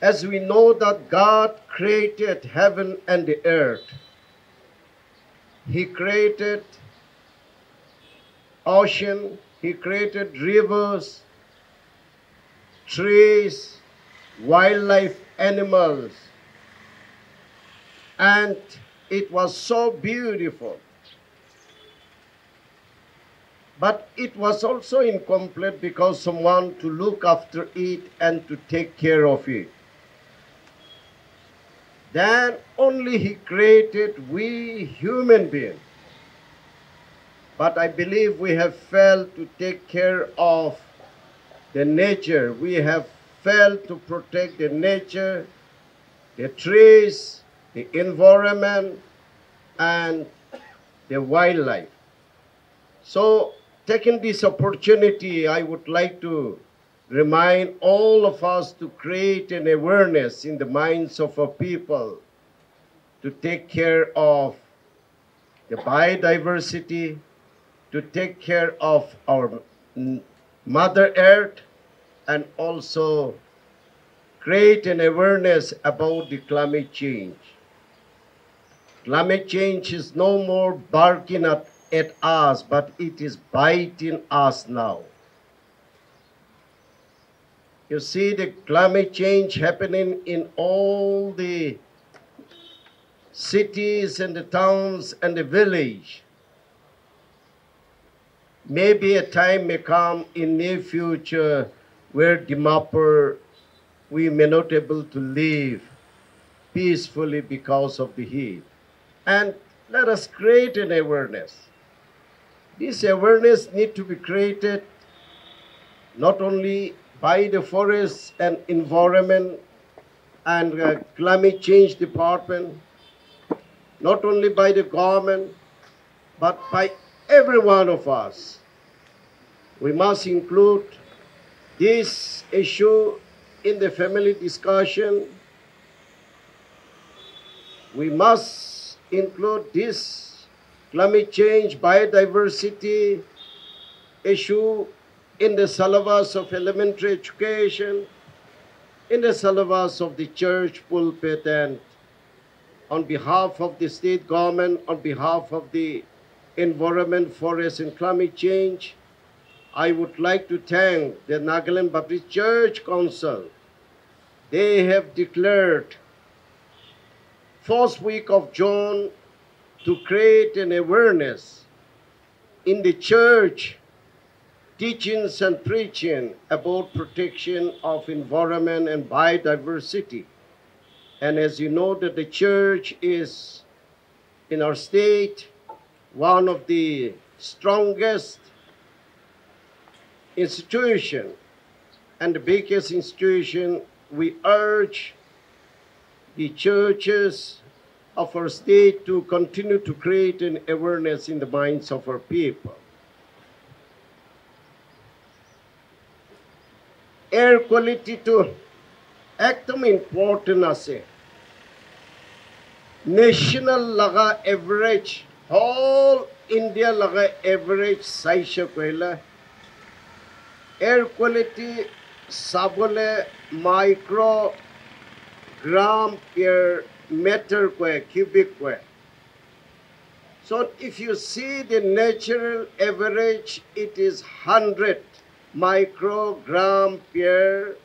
As we know that God created heaven and the earth, He created ocean, He created rivers, trees, wildlife, animals, and it was so beautiful. But it was also incomplete because someone to look after it and to take care of it. Then only He created we human beings. But I believe we have failed to take care of the nature. We have failed to protect the nature, the trees, the environment, and the wildlife. So, taking this opportunity, I would like to remind all of us to create an awareness in the minds of our people to take care of the biodiversity, to take care of our Mother Earth, and also create an awareness about the climate change. Climate change is no more barking at us, but it is biting us now. You see the climate change happening in all the cities and the towns and the village. Maybe a time may come in near future where Dimapur we may not be able to live peacefully because of the heat. And let us create an awareness. This awareness needs to be created not only by the Forest and Environment and Climate Change Department, not only by the government, but by every one of us. We must include this issue in the family discussion. We must include this climate change, biodiversity issue in the syllabus of elementary education, in the syllabus of the church pulpit, and on behalf of the state government, on behalf of the environment, forest, and climate change, I would like to thank the Nagaland Baptist Church Council. They have declared first week of June to create an awareness in the church, teachings and preaching about protection of environment and biodiversity. And as you know that the church is in our state one of the strongest institution and the biggest institution, we urge the churches of our state to continue to create an awareness in the minds of our people. Air quality to ekdom important ase. National laga average, whole India laga average saisha koila. Air quality sabole microgram per meter cubic. So if you see the natural average, it is 100 microgram per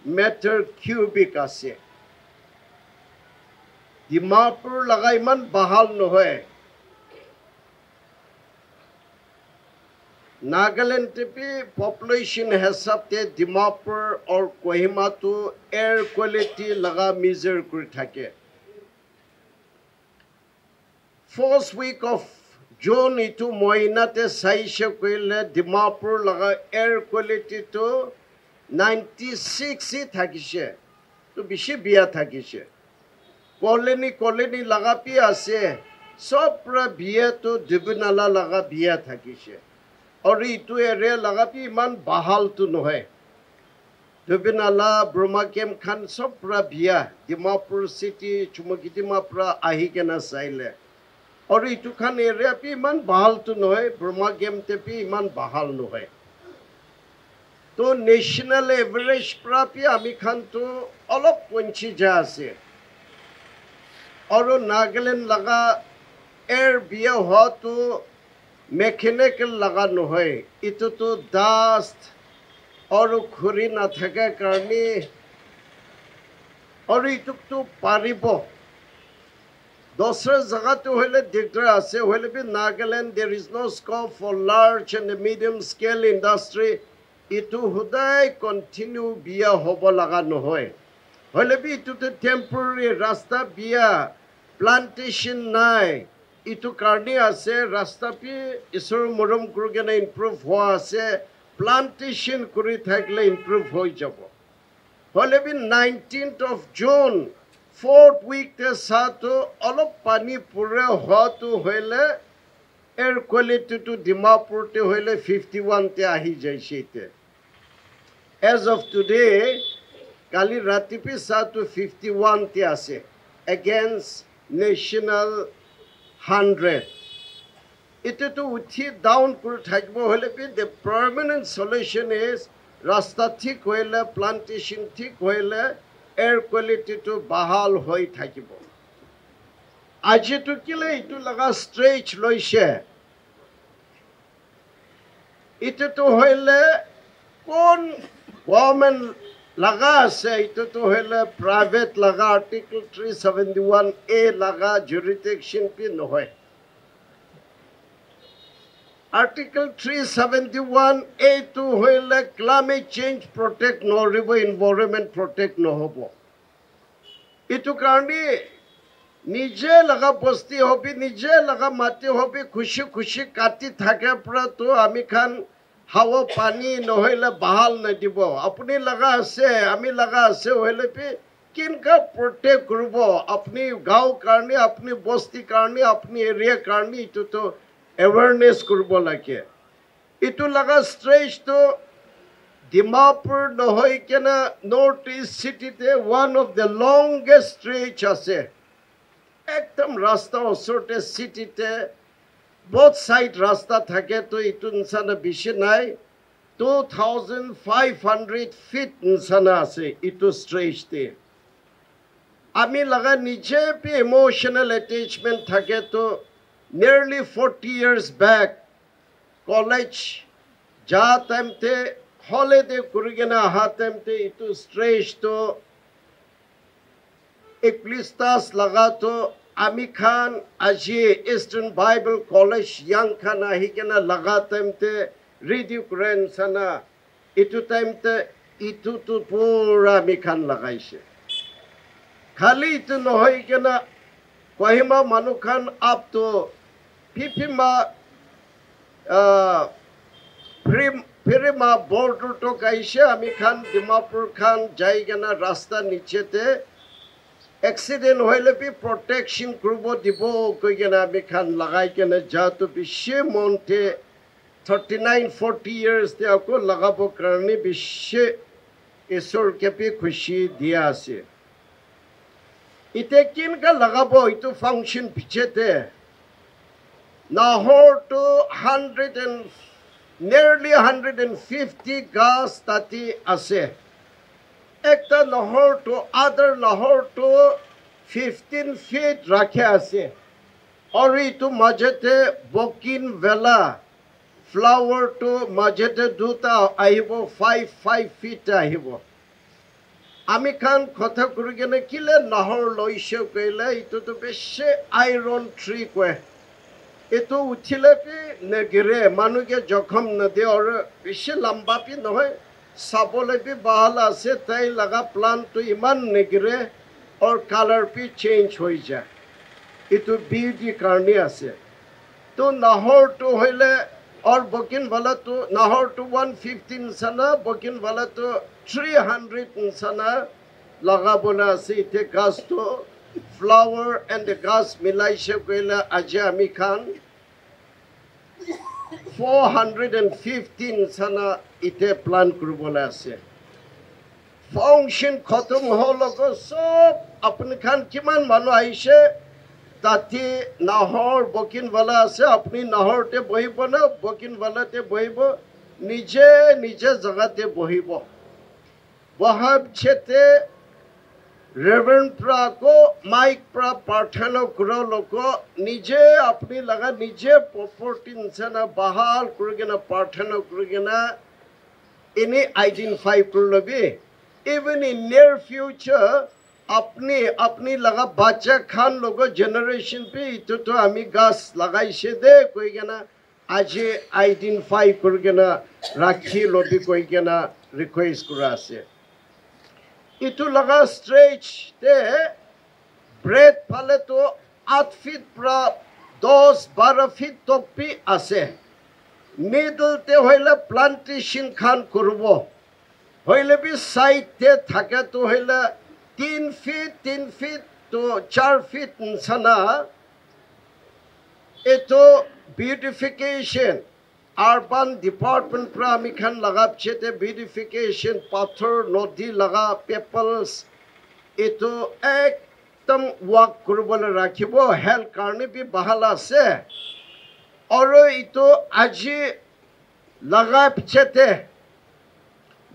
meter cubic ase. Dimapur laga iman bahal nohoy. Nagaland tepi population hesabte Dimapur or Kohima to air quality laga measure kuri thake. First week of June itu moinate saisha koile Dimapur laga air quality to 96 hi thakishe. To bishi biya thakishe. Colony laga pi ase. Sopra biya to Dibunala laga biya thakishe. और इतु area लगा भी इमान बहाल तो नहे दुबिनाला ब्रह्माकेम खान सब पूरा बिया दिमापुर सिटी चुमकी दिमापुरा आही के ना साइले और इतु खान एरिया भी इमान बहाल तो नहे ब्रह्माकेम ते भी इमान बहाल नहे तो नेशनल एवरेज पूरा भी आमी खान तो अलग पंची जा से और नागालैंड लगा एयर बिया हुआ तो mechanical laga nohoy itu to dust aru khuri na thaka karni aru itu to paribo dosra jaga to hoile diktar ase hoile bi Nagaland there is no scope for large and medium scale industry itu hudai continue biya hobo laga nohoy hoile bi itu to temporary rasta biya plantation nai itu karni ase rasta pi isor morom kurugena improve hoa ase plantation kuri thakle improve hoi jabo hole bi 19th of June 4th week te sato alop pani pura hoa tu hoile air quality to Dimapur te hoile 51 te ahi jaise te as of today kali rati pi sato 51 te ase against national 100. It to uthi down kur thakbo hole bi the permanent solution is rasta thik hoile plantation thik hoile air quality to bahal hoi thakibo. Aje to kile itu laga stretch loise. It to hoile kon government laga ase itu to hoile private laga article 371A laga jurisdiction pi nohoy article 371A to hoile climate change protect no river environment protect no hobo itu karni nije laga bosti hobi nije laga mati hobi khushi kati thake pura to ami khan hawa pani nohile bahal na dibo apni laga ase ami laga ase hoile pe kinka protect kurbo apni gao karni apni bosti karni apni area karni itu to awareness kurbo lage itu laga stretch to Dimapur nohoi kena north east city te one of the longest stretch ase ekdam rasta osorte city te both side rasta thake to itu insana bishi nai 2500 feet insana ase itu stretch te ami laga nije pe emotional attachment thake to nearly 40 years back college ja time te holiday kurigena ha time te itu stretch to eklistas laga to Ami Khan aji Eastern Bible College young Khan ahi kena laga time te radio kuren sana itu time te itu tu pura Ami Khan lagaise khali itu nohoi kena Kohima Manu Khan up to Pipima Pirima border to kaise Ami Khan Dimapur Khan jai kena rasta niche te accident hoile bi protection kurbo dibo koigena ami khan lagai kena jato bishe monte 39-40 years te ako lagabo karne bishe isor kepi khushi dia ase ite kin ka lagabo itu function pichete Nahor to 100 and nearly 150 gas tati ase ekta Nahor to other Nahor to 15 feet rakhe ase aur itu majete bokin vela flower to majete duta ahibo 5 feet ahibo ami khan kotha kurigene kile Nahor loishe koile itu to beshe iron tree kwe itu uthile pi negire manuke jokham na de aur beshe lamba pi nohoy sabole pi bahal ase tai laga plant to iman negire aur color pi change hoi ja itu beauty karni ase to Nahor to hoile aur bokin wala to Nahor to 115 sana bokin wala to 300 sana laga bola ase ite gas to flower and the gas milaishe koila aje ami khan 415 sana ite plan kurbola ase function khatam hologo sob apni khan kiman manu aishe tati Nahor bokin wala ase apni Nahor te bohibo na bokin wala te bohibo nije jagate bohibo wahab chete Reverend pra ko mic pra parthano kuro loko nije apni laga nije property insana bahal kurigena parthano kurigena ini identify kurlobi even in near future apni laga bacha khan logo generation pe ito to ami gas lagaishe de koigena aje identify kurigena rakhi lobi koigena request kurase itu laga stretch te breadth phale to 8 feet pra 10-12 feet topi ase middle te hoile plantation khan kurbo hoile bi side te thake to hoile 3 feet to 4 feet sana eto beautification urban department pra ami khan lagap chete beautification pathor nodi laga peoples eto ekdam work kuribole rakhibo health karne bi bahal ase aro ito aji lagap chete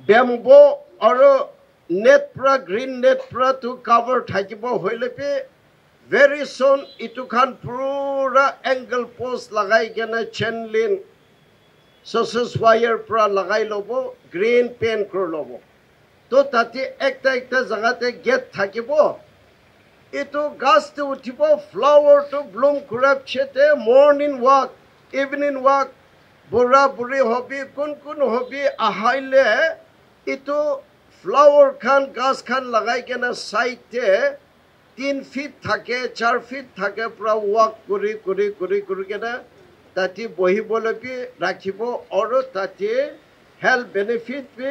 bamboo aro net pra green net pra to cover thakibo hoile pe very soon itu khan pura angle post lagai gena chain link Success wire pra lagai lobo green paint kro lobo to tati ekta jagate get thakibo ito gas to uthibo flower to bloom kurap chete morning walk evening walk bura buri hobi kun hobi ahaile ito flower khan gas khan lagai kena side te 3 feet thake 4 feet thake pra walk kuri kena tati bohibole bi rakhibo oro tati health benefit bi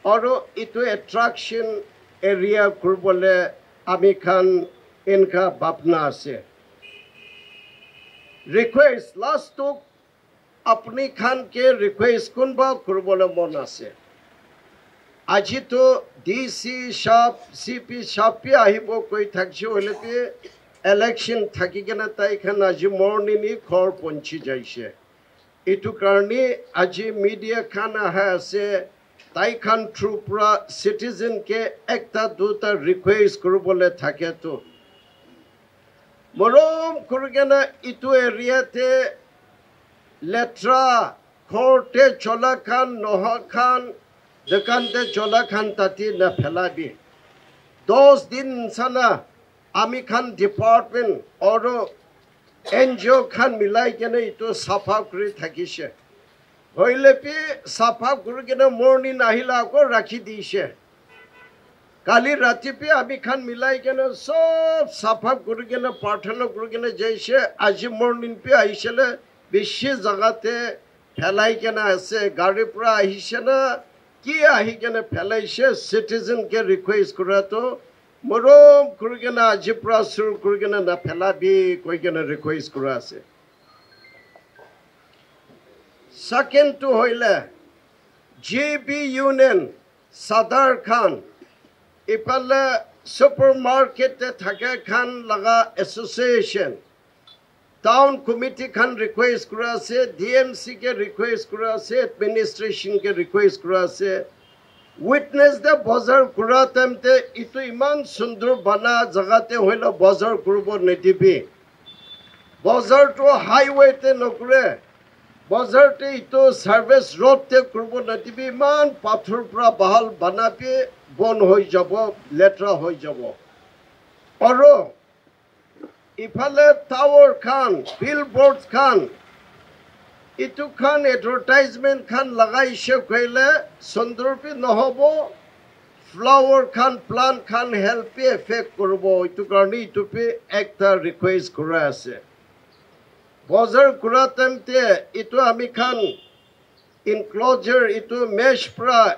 oro itu attraction area kurbole ami khan inka bapna ase request last to apni khan ke request kunba kurbole mon ase aji to DC shop CP shop pi ahibo koi thakshi hole pe election thaki gena tai khan aji morning ni khor ponchi jaise itu karni aji media khan aha ase tai khan through pra citizen ke ekta duta request kurubole thake to morom kurgena itu area te letra khorte chola khan noha khan dukan te chola khan tati na phelabi 10 din sana ami khan department oro NGO khan milai kena itu safa kuri thakise hoile pi safa kuri kena morning ahila ko rakhi diise kali rati pe ami khan milai kena sob safa kuri kena pathano kuri kena jaise aji morning pe aisele bishi jagate phelai kena ase gari pura ahise na ki ahi kena phelaise citizen ke request kura to Morom kurigena jiprasur kurigena na phelabi koigena request kura ase. Second to hoile JB Union Sadar Khan ipale supermarket te thake khan laga association town committee khan request kura ase DMC ke request kura ase administration ke request kura ase witness the bazar kura temte itu iman sundur bana jagate hoilo bazar kurubo nedibi bazar to highway te nokure bazar te itu service road te kurubo nedibi iman pathor pura bahal banabi bon hoi jabo letra hoi jabo aro ifale tower khan billboards khan itu khan advertisement khan lagaishe koile sundurpi nohobo flower khan plant khan help effect korbo itu karni itu pe ekta request kora ase bazar kura temte itu ami khan enclosure itu mesh pra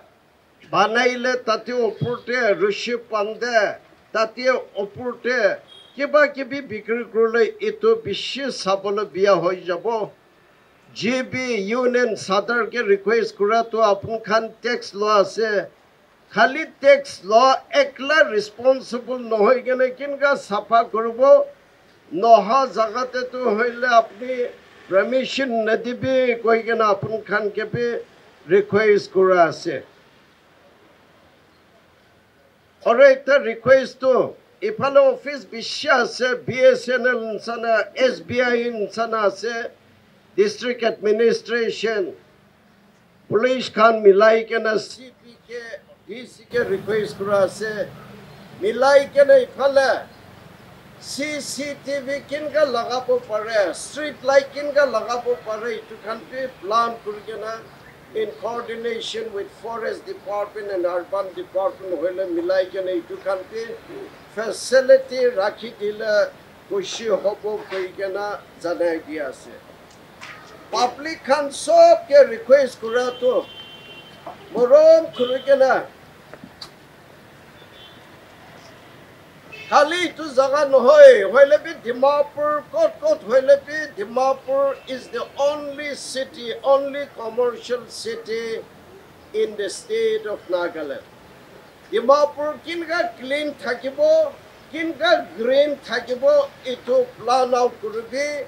banaile tate opurte rushi pande tate opurte kiba kibi bikri korle itu bishi sabolo biya hoi jabo JB Union Sadar ke request kura to apun khan tax law ase khali tax law ekla responsible nohoi gene kinga safa korbo noha jagate to hoile apni permission nadibi koi gena apun khan ke be request kura ase ore ekta request to ifalo office bishya ase BSNL insana SBI insana ase district administration police khan milai ke na CP ke DC ke request kura ase milai ke na ifale CCTV kinga lagabo pare street light kinga lagabo pare itu khan pe plan kurke na in coordination with forest department and urban department hoile milai ke na itu khan pe facility rakhi dile kushi hobo koi ke na janai dia ase public khan sob ke request kura to morom kurigena khali tu jaga nohoy hoile bi Dimapur kot hoile bi Dimapur is the only city only commercial city in the state of Nagaland Dimapur kinga clean thakibo kinga green thakibo itu plan out kurbi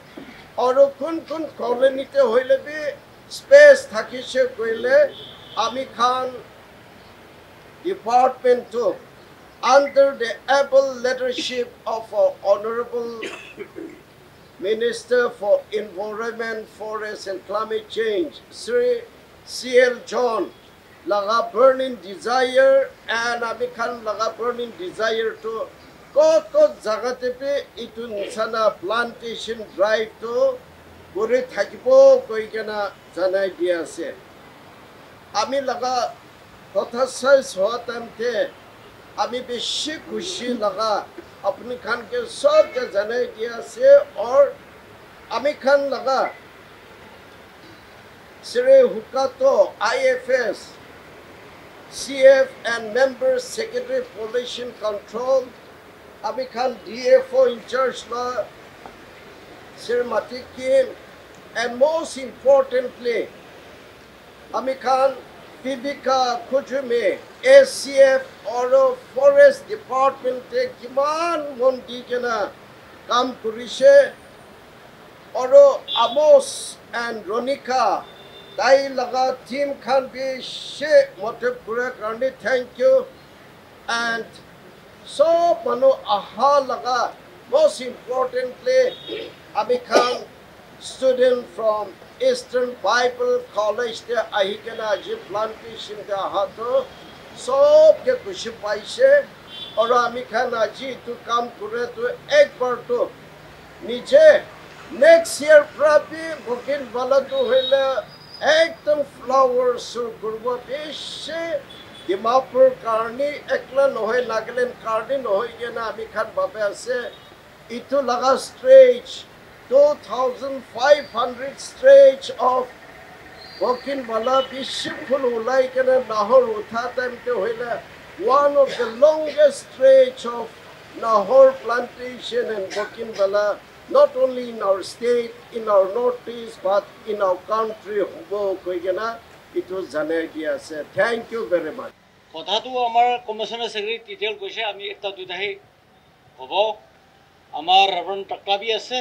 aro kun colony te hoile bi space thakise koile ami khan department to under the able leadership of our honorable Minister for Environment, Forest and Climate Change, Sri C.L. John, laga burning desire and ami khan laga burning desire to kot jagate pe itu nisana plantation drive to gure thakibo koi kena janai dia ase ami laga kotha sai sotamte ami beshi khushi laga apni khan ke sob ke janai dia ase aur ami khan laga Sri Hukato IFS CF and member secretary pollution control Ami Khan DFO in charge la Sir Matikim and most importantly Ami Khan Vivika Kujume SCF or forest department te kiman mon di kena kam kurise oro Amos and Ronika dai laga team khan be she motive pura karne thank you and so mano aha laga most importantly Ami Khan student from Eastern Bible College te ahikena je plantation te ahato sob ke kushi paise aur Ami Khan aji tu kam kure to ek bar to niche next year prapi booking wala to hoile ekdom flowers sur kurbo beshe Dimapur karni ekla nohoy Nagaland karni nohoy gena Ami Khan babe ase itu laga stretch 2,500 stretch of walking wala biship full ulai kena nahor utha time te hoila one of the longest stretch of Nahor plantation and Bokimvala, not only in our state, in our northeast, but in our country, it was Zanergia said. Thank you very much. কথাটো আমাৰ commissioner secretary detail কৈছে আমি একটা দুটাহে হ'ব আমাৰ reverend টাকলাবি আছে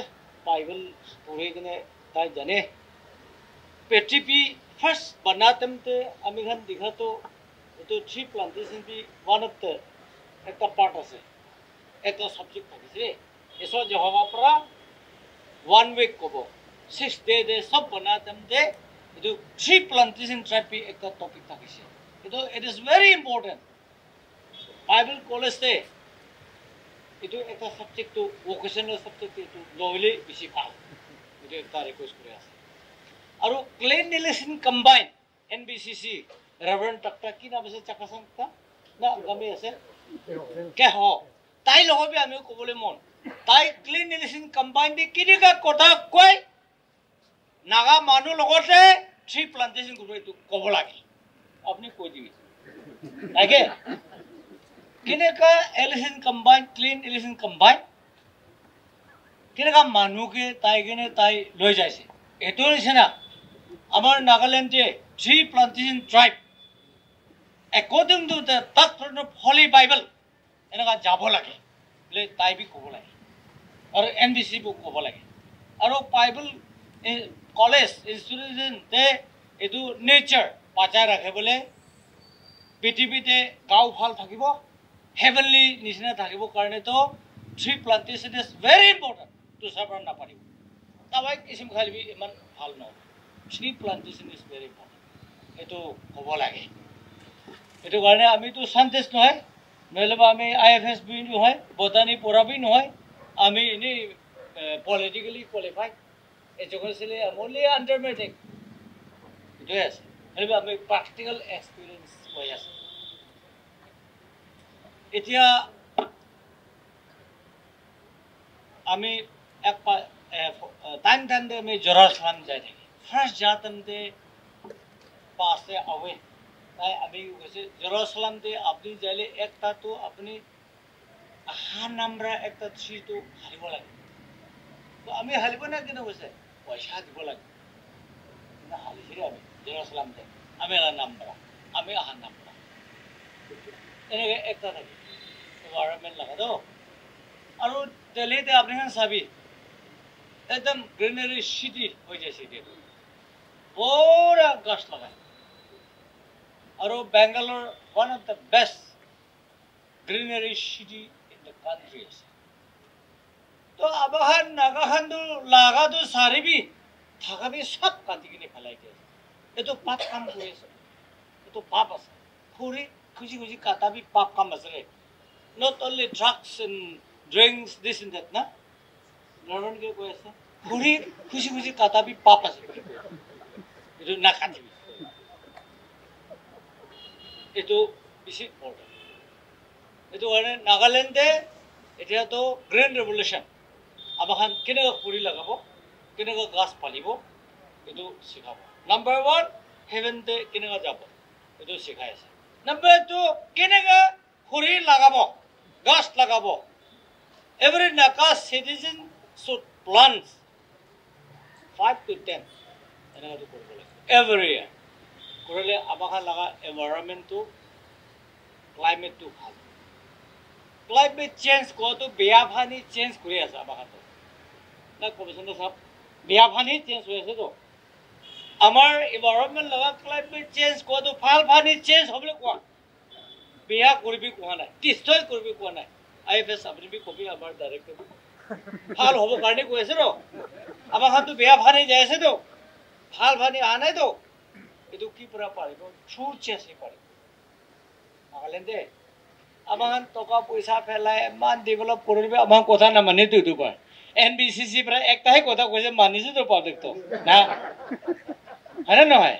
Bible পঢ়ি কিনে তাই জানে পৃথিৱী ফাৰ্ষ্ট বনাতেমতে আমি খান দেখাতো এইটো tree plantation be one of the একটা পার্ট আছে একটা সাবজেক্ট থাকিছে এসো জহবা পৰা 1 উইক কব 6 ডে সব বনাতেমতে এইটো ট্রি প্লান্টেশন ট্রাইপি একটা topic থাকিছে it is very important. Bible college te itu ekta subject to vocational subject to lowly bisi pal. Itu ekta request kore ase. Aru cleanliness in combine NBCC Reverend Takta ki na base chakasang ta na game ase ke ho tai logo bi ami kobole mon tai cleanliness in combine de kidika kotha koi naga manu logote tree plantation guru itu kobolagi अपनी कोई दी आगे किने का एलिसन कंबाइन क्लीन एलिसन कंबाइन किने का मानु के ताई किने ताई लय जायसे एतो निसेना आमार नागालैंड जे tree plantation tribe according to the doctrine of Holy Bible एनका जाबो लागे ले ताई भी कोबो लागे और एनबीसी बुक कोबो लागे और बाइबल कॉलेज इंस्टीट्यूशन ते एतु नेचर পাচাই ৰাখে বলে পৃথিৱীতে গাঁও ভাল থাকিব হেভেনলি নিচিনা থাকিব কাৰণে তো tree plantation is very important তো সাবধান না পারিব তাবাই কিসিম খালিবি ইমান ভাল ন tree plantation is very important এটো হ'ব লাগে এটো কাৰণে আমি তো সাইন্টিস্ট নহয় নহলেবা আমি আইএফএস বি নহয় বটানি পঢ়াবি নহয় আমি এনে politically qualified educationally only under matric এটো আছে আমি আমি প্র্যাকটিক্যাল এক্সপেরিয়েন্স হৈ আছে এতিয়া আমি এক টাইম দে আমি জেরুজালেম যাই থাকি ফার্স্ট যাতাম দে পাসে আওয়ে তাই আমি কৈছে জেরুজালেম দে আপনি যাইলে একটা তো আপনি আহা নামরা একটা ট্রি তো হারিব লাগে তো আমি হারিব না কেন কৈছে পয়সা দিব লাগে না হারিছি আমি জেরুজালেম দে আমি আলা নামরা আমি আহা নামরা এনে একটা থাকে এনवायरमेंट লাগা তো আর দিল্লিতে আপনি সাবি একদম গ্রিনারি সিটি হয়ে যাচ্ছে দিল্লি পুরা গাছ লাগায় আর Bangalore one of the best greenery city in the country আছে তো আবহান নাগাহান্দু লাগা তো সারিবি থাকাবি সব কাটি কিনে ফেলাই দিয়ে এতো পাপ কাম করেছে এতো পাপ আছে খুরি খুশি খুশি কাটাবি পাপ কাম আছে রে not only drugs and drinks this and that na learn ke koi ase khuri khushi khushi kata bhi pap ase etu na khati etu bisi important etu ane Nagaland de etia to grand revolution abahan kene khuri lagabo kene gas palibo etu sikhabo number 1 heaven de kene jabo etu sikhai ase number 2 kene khuri lagabo gas lagabo every Naka citizen should plant 5 to 10 every year korele abakha laga environment to climate to bhal climate change ko to beya bhani change kore ase abakha to na commissioner sahab beya bhani change hoye ase to amar environment laga climate change ko to bhal bhani change hobole ko beya koribi ko na destroy koribi ko na IFS আপনি B copy আমার director ভাল হবো কারণে কইছে র আমার হাত তো বেয়া ভানি যায়ছে তো ভাল ভানি আনাই তো এটো কি পুরা পারিব ছুর চেসে পারিব নাগালেন্ডে আমার টকা পয়সা ফেলাই মান ডেভেলপ করবে আমার কথা না মানে তুই তো পার এনবিসিসি পুরা একটাই কথা কইছে মানিছে তো প্রজেক্ট তো না আরে নহয়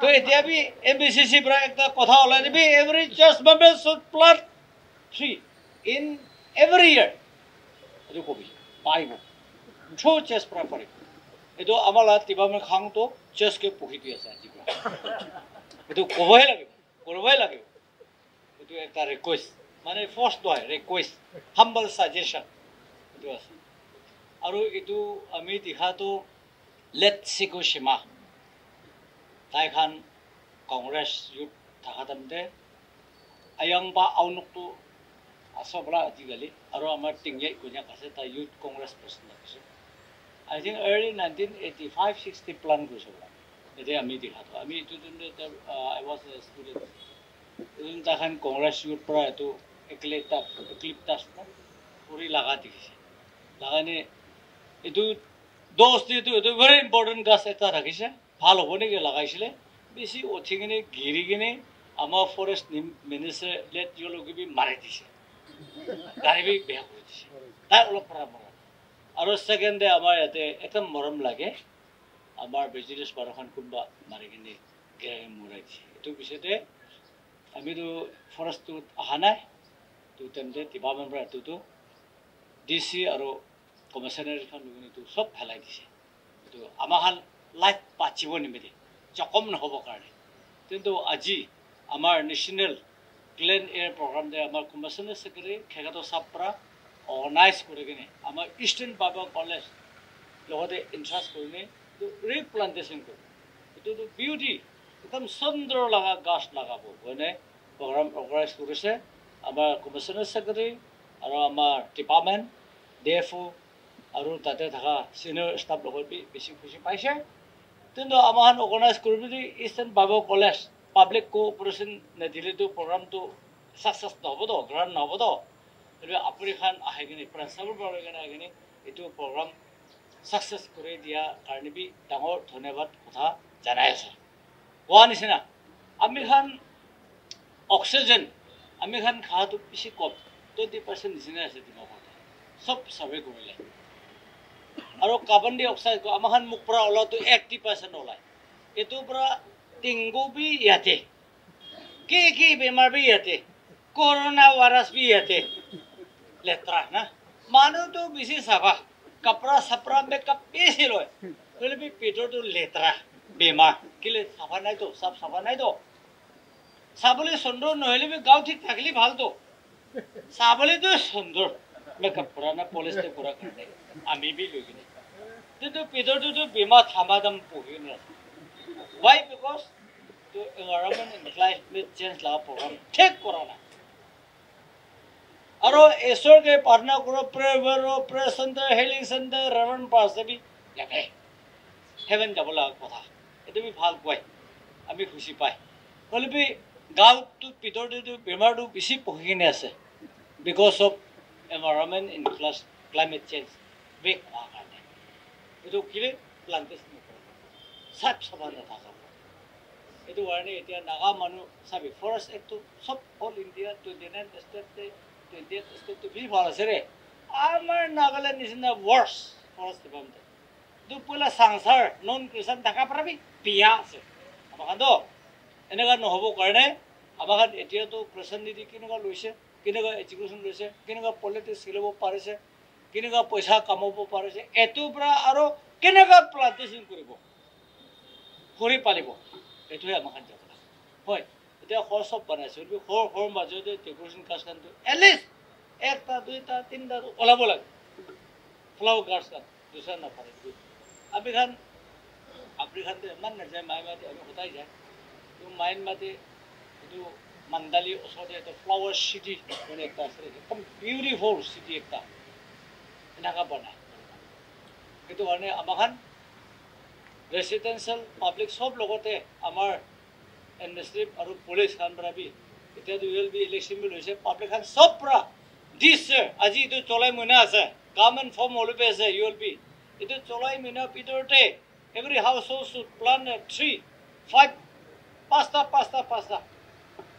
তো এতিয়া বি এনবিসিসি পুরা একটা কথা ওলাই দিবি every church member should plant tree in every year edu kobi paibo cho chess pra pare edu amala tibame khang to chess ke puhi di ase jiba edu kobai lage এইটো এটা request মানে force নহয় request হাম্বল suggestion এইটো আছে আৰু এইটো আমি দিখাটো late চিকুশ্বিমা তাইখান Congress youth থকা টাইমতে আয়াং বা আউনুকটো আছবলা আজিকালি আৰু আমাৰ টিংগিয়াই কুনিয়াক আছে তাই ইউথ কংগ্ৰেছ প্ৰেচিডেণ্ট আছে আই থিংক আৰ্লি 1985-60 প্লান কৰিছোঁ এতিয়া আমি দেখাটো আমি এইটো আই ৱাজ এ ষ্টুডেণ্ট এইটো তাইখান কংগ্ৰেছ ইউথ পৰা এইটো এক্লিপ্টাছ কৰি লগা দেখিছে লাগানে এইটো দহটিটো এইটো ভেৰি ইম্পৰ্টেণ্ট গাছ এটা ৰাখিছে ভাল হ'ব নেকি লগাইছিলে বেছি উঠি কিনে ঘিৰি কিনে আমাৰ ফৰেষ্ট মিনিষ্টাৰে লেট জলকীবি মাৰি দিছে গাড়ী বি বেয়া কৰি দিছে তাই অলপ পৰা মৰম আৰু ছেকেণ্ডে আমাৰ ইয়াতে একদম মৰম লাগে আমাৰ বিজনেছ বাৰখন কোনোবা মাৰি কিনে গেৰাই মৰাই দিছে এইটো পিছতে আমিতো ফৰেষ্টটোত অহা নাই তো তেন্তে ডিপাৰ্টমেণ্টৰ পৰা এইটোতো DC আৰু কমিশ্যনাৰখন এইটো চব পেলাই দিছে এইটো আমাৰ লাইফ বাচিব নিমিতে জখম নহ'বৰ কাৰণে কিন্তু আজি আমাৰ নেশ্যনেল ক্লিন এয়াৰ প্ৰগ্ৰামতে আমাৰ কমিশ্যনাৰ ছেক্ৰেটাৰী খেগাটো চাপৰা অৰ্গেনাইজ কৰি কিনে আমাৰ ইষ্টাৰ্ণ বাবা কলেজ লগতে ইনচাৰ্জ কৰি ৰিপ্লান্টেশ্যন কৰিব এইটোতো বিউটি একদম সুন্দৰ লগা গছ লগাব হয়নে প্ৰগ্ৰাম অৰ্গেনাইজ কৰিছে আমাৰ কমিশ্যনাৰ ছেক্ৰেটাৰী আৰু আমাৰ ডিপাৰ্টমেণ্ট DFO আৰু তাতে থকা চিনিয়ৰ ষ্টাফ লগত বেছি খুচি পাইছে কিন্তু আমাৰ অৰ্গেনাইজ কৰিব যদি ইষ্টাৰ্ণ বাবা কলেজ পাব্লিক কোঅপাৰেশ্যন নিদিলেতো প্ৰগ্ৰামটো ছাকচেছ নহ'বতো গ্ৰাণ্ড নহ'বতো এইটো আপুনি খান আহি কিনে প্ৰিন্সিপাল পৰা কিনে আহি কিনে এইটো প্ৰগ্ৰাম ছাকচেছ কৰি দিয়া কাৰণে বি ডাঙৰ ধন্যবাদ কথা জনাই আছে কোৱা নিচিনা আমি খান অক্সিজেন আমি খান খাওয়াটো বেছি কম 20% নিচিনা আছে ডিমাপুৰত সব সাৰ্ভে কৰিলে আৰু কাৰ্বন ডাই অক্সাইড আমাৰ খান মুখ পৰা ওলাওতো 80% ওলায় এইটোৰ পৰা টিংগু বি ইয়াতে কি বেমাৰ বি ইয়াতে কৰোনা ভাইৰাছ বি ইয়াতে লেতেৰা না মানুহটো বেছি চাফা কাপড়া চাপড়া মেকআপ বেছি লয় হ'লে বি পেটৰটো লেতেৰা বেমাৰ কেলে চাফা নাইতো চাফা নাইতো চাবলৈ সুন্দৰ নহ'লে বি গাঁও ঠিক থাকিলে ভালতো চাবলৈতো সুন্দৰ মেকআপ কৰা না পলিষ্টাৰ কৰা কাৰণে আমি বি লৈ কিনে কিন্তু পেটৰটোতো বেমাৰ থামাদাম পঢ়ি নাছে why because the environment and climate change law program ঠিক কৰা নাই আৰু ঈশ্বৰকে প্ৰাৰ্থনা কৰোঁ prayer centre healing centre Ravan পাছে বি লাগে হেভেন যাব লগা কথা এইটো বি ভাল পায় আমি খুচি পাই হ'লে বি গাঁৱটো ভিতৰতো বেমাৰটো বেছি পঢ়ি কিনে আছে because of environment in climate change বেগ হোৱাৰ কাৰণে এইটো কিলে প্লান্টেশ্যন নকৰে চাফ চাফা নাথাকে এইটো কাৰণে এতিয়া নাগা মানুহ চাবি ফৰেষ্ট এক্টটো চব অল ইণ্ডিয়া 29 ষ্টেটতে 28 ষ্টেটটো বেছি ভাল আছে ৰে আমাৰ নাগালেণ্ড নিচিনা ৱৰ্ছ ফৰেষ্ট ডিপাৰ্টমেণ্ট দুপলা সংসাৰ নন খ্ৰীষ্টান থকা পাবি বিয়া আছে আমাৰতো এনেকুৱা নহ'ব কাৰণে আমাৰ এতিয়াতো খ্ৰীষ্টান নীতি কেনেকুৱা লৈছে কেনেকুৱা এডুকেশ্যন লৈছে কেনেকুৱা পলিটিক্স খেলিব পাৰিছে কেনেকুৱা পইচা কামাব পাৰিছে এইটোৰ পৰা আৰু কেনেকুৱা প্লান্টেশ্যন কৰিব কৰি পাৰিব এইটোৱে আমাৰ যাব হয় এতিয়া সৰ চব বনাইছে সৰ মাজতে ডেকৰেশ্যন কাজখানটো এটলিষ্ট একটা দুইটা তিনিটা ওলাব লাগে ফ্লাৱাৰ গাৰ্ডছখান দুচৰা নাপাৰে আপুনি খানটো ইমান নাযায় মায়ে মাতি আমি সদায় যায় মাইন মাতি এইটো মান্দালি ওচৰতে এটা ফ্লাৱাৰ চিটি মানে একটা আছে একদম বিউটিফুল চিটি একটা এনেকুৱা বনায় সেইটো কাৰণে আমাৰ খান ৰেচিডেঞ্চিয়েল পাব্লিক সব লগতে আমাৰ এডমিনিষ্ট্ৰেটিভ আৰু পুলিচ খান পৰা বি এতিয়াতো ULB ইলেকশ্যন বি লৈছে পাব্লিক খান সব পৰা দিছে আজি এইটো চলাই মহিনা আছে গভৰ্ণমেণ্ট ফৰ্ম হ'লে আছে ULB এইটো চলাই মহিনাৰ ভিতৰতে এভৰি হাউচ শুড প্লান 3-5 পাঁচটা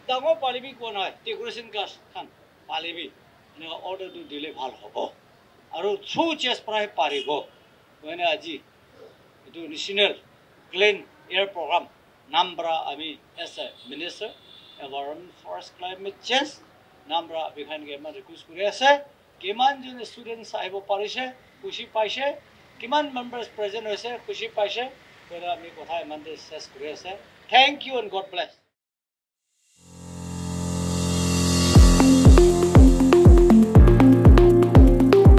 ডাঙৰ পালিবি কোৱা নহয় ডেকৰেশ্যন কাজ খান পালিবি এনেকুৱা অৰ্ডাৰটো দিলে ভাল হ'ব আৰু থ্ৰু চেছ পৰাই পাৰিব মানে আজি এইটো নেশ্যনেল ক্লিন এয়াৰ প্ৰগ্ৰাম নাম পৰা আমি as a minister environment forest climate change নাম পৰা বিখানকে ইমান ৰিকুৱেষ্ট কৰি আছে কিমানজন ষ্টুডেণ্টছ আহিব পাৰিছে খুচি পাইছে কিমান মেম্বাৰ্ছ প্ৰেজেণ্ট হৈছে খুচি পাইছে আমি কথা ইমানতে চেছ কৰি আছে thank you and God bless